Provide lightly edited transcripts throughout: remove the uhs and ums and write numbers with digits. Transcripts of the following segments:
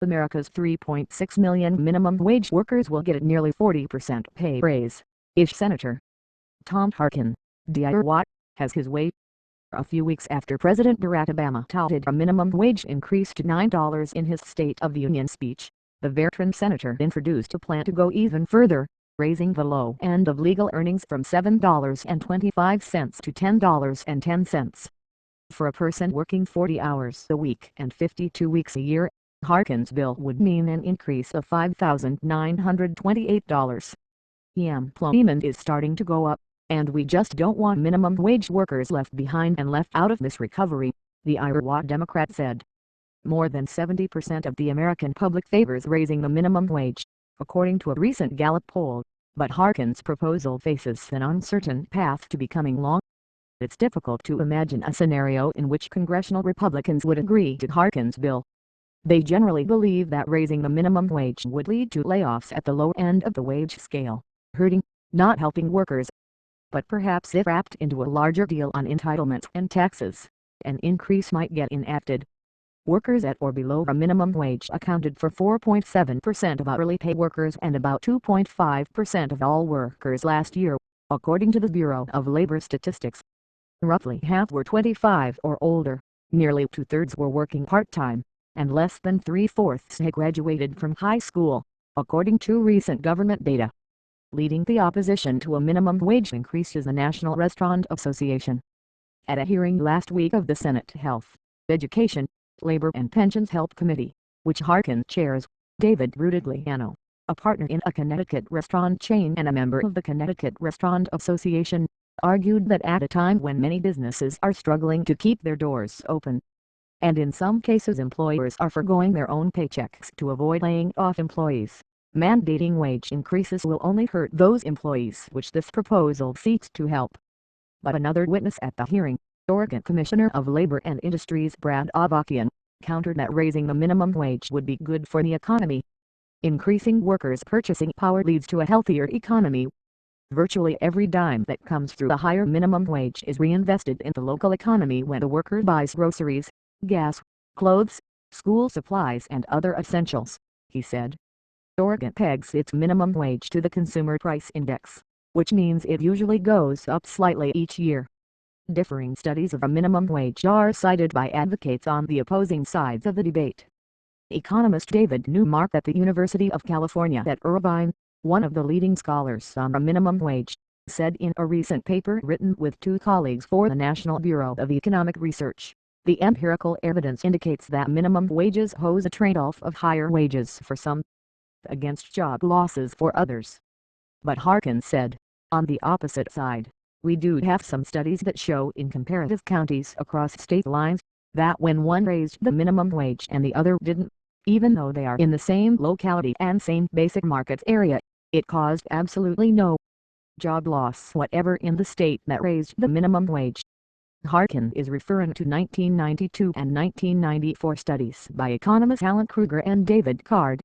America's 3.6 million minimum wage workers will get a nearly 40% pay raise if Senator Tom Harkin, D.I.R. has his way. A few weeks after President Barack Obama touted a minimum wage increase to $9 in his State of the Union speech, the veteran senator introduced a plan to go even further, raising the low end of legal earnings from $7.25 to $10.10. For a person working 40 hours a week and 52 weeks a year, Harkin's bill would mean an increase of $5,928. Employment is starting to go up, and we just don't want minimum wage workers left behind and left out of this recovery, the Iowa Democrat said. More than 70% of the American public favors raising the minimum wage, according to a recent Gallup poll, but Harkin's proposal faces an uncertain path to becoming law. It's difficult to imagine a scenario in which congressional Republicans would agree to Harkin's bill. They generally believe that raising the minimum wage would lead to layoffs at the low end of the wage scale, hurting, not helping workers. But perhaps if wrapped into a larger deal on entitlements and taxes, an increase might get enacted. Workers at or below a minimum wage accounted for 4.7% of hourly pay workers and about 2.5% of all workers last year, according to the Bureau of Labor Statistics. Roughly half were 25 or older, nearly two-thirds were working part-time, and less than three-fourths had graduated from high school, according to recent government data. Leading the opposition to a minimum wage increase is the National Restaurant Association. At a hearing last week of the Senate Health, Education, Labor and Pensions Help Committee, which Harkin chairs, David Rutigliano, a partner in a Connecticut restaurant chain and a member of the Connecticut Restaurant Association, argued that at a time when many businesses are struggling to keep their doors open, and in some cases employers are forgoing their own paychecks to avoid laying off employees, mandating wage increases will only hurt those employees which this proposal seeks to help. But another witness at the hearing, Oregon Commissioner of Labor and Industries Brad Avakian, countered that raising the minimum wage would be good for the economy. Increasing workers' purchasing power leads to a healthier economy. Virtually every dime that comes through a higher minimum wage is reinvested in the local economy when the worker buys groceries, gas, clothes, school supplies and other essentials, he said. Oregon pegs its minimum wage to the Consumer Price Index, which means it usually goes up slightly each year. Differing studies of a minimum wage are cited by advocates on the opposing sides of the debate. Economist David Newmark at the University of California at Irvine, one of the leading scholars on a minimum wage, said in a recent paper written with two colleagues for the National Bureau of Economic Research, the empirical evidence indicates that minimum wages pose a trade-off of higher wages for some, against job losses for others. But Harkin said, on the opposite side, we do have some studies that show in comparative counties across state lines, that when one raised the minimum wage and the other didn't, even though they are in the same locality and same basic market area, it caused absolutely no job loss whatever in the state that raised the minimum wage. Harkin is referring to 1992 and 1994 studies by economists Alan Krueger and David Card.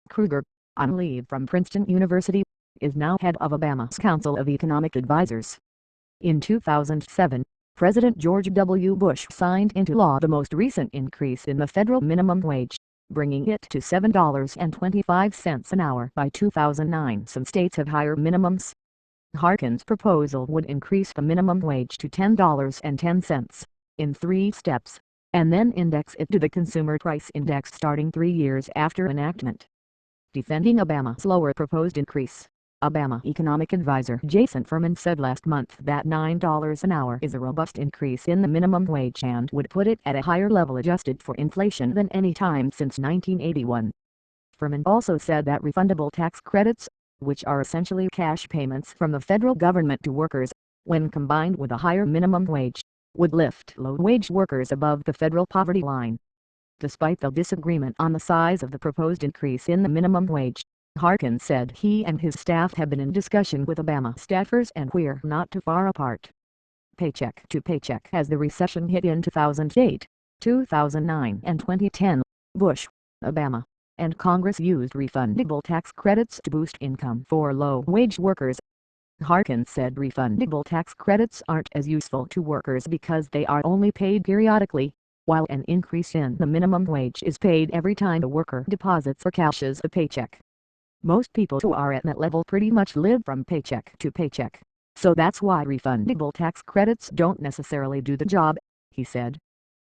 Krueger, on leave from Princeton University, is now head of Obama's Council of Economic Advisors. In 2007, President George W. Bush signed into law the most recent increase in the federal minimum wage, bringing it to $7.25 an hour by 2009. Some states have higher minimums. Harkin's proposal would increase the minimum wage to $10.10, in 3 steps, and then index it to the Consumer Price Index starting 3 years after enactment. Defending Obama's lower proposed increase, Obama economic advisor Jason Furman said last month that $9 an hour is a robust increase in the minimum wage and would put it at a higher level adjusted for inflation than any time since 1981. Furman also said that refundable tax credits, which are essentially cash payments from the federal government to workers, when combined with a higher minimum wage, would lift low-wage workers above the federal poverty line. Despite the disagreement on the size of the proposed increase in the minimum wage, Harkin said he and his staff have been in discussion with Obama staffers and we're not too far apart. Paycheck to paycheck as the recession hit in 2008, 2009 and 2010, Bush, Obama, and Congress used refundable tax credits to boost income for low-wage workers. Harkin said refundable tax credits aren't as useful to workers because they are only paid periodically, while an increase in the minimum wage is paid every time the worker deposits or cashes a paycheck. Most people who are at that level pretty much live from paycheck to paycheck, so that's why refundable tax credits don't necessarily do the job, he said.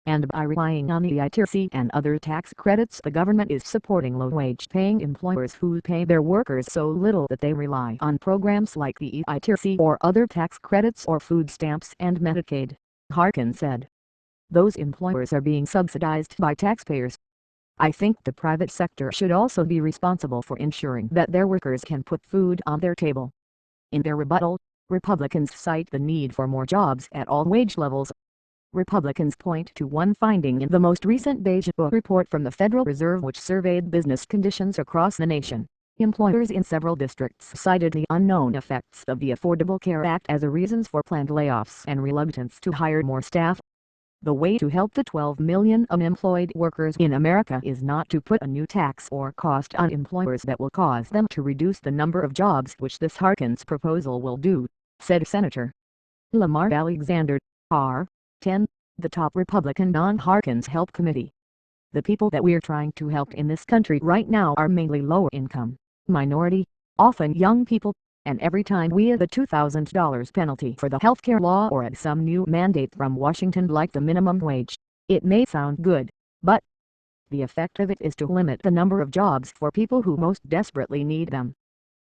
And by relying on the EITC and other tax credits, the government is supporting low-wage paying employers who pay their workers so little that they rely on programs like the EITC or other tax credits or food stamps and Medicaid, Harkin said. Those employers are being subsidized by taxpayers. I think the private sector should also be responsible for ensuring that their workers can put food on their table. In their rebuttal, Republicans cite the need for more jobs at all wage levels. Republicans point to one finding in the most recent Beige Book report from the Federal Reserve, which surveyed business conditions across the nation. Employers in several districts cited the unknown effects of the Affordable Care Act as a reasons for planned layoffs and reluctance to hire more staff. The way to help the 12 million unemployed workers in America is not to put a new tax or cost on employers that will cause them to reduce the number of jobs, which this Harkin's proposal will do, said Senator Lamar Alexander, R. 10, the top Republican on Harkin's Help Committee. The people that we're trying to help in this country right now are mainly lower income, minority, often young people, and every time we add the $2,000 penalty for the healthcare law or add some new mandate from Washington like the minimum wage, it may sound good, but the effect of it is to limit the number of jobs for people who most desperately need them.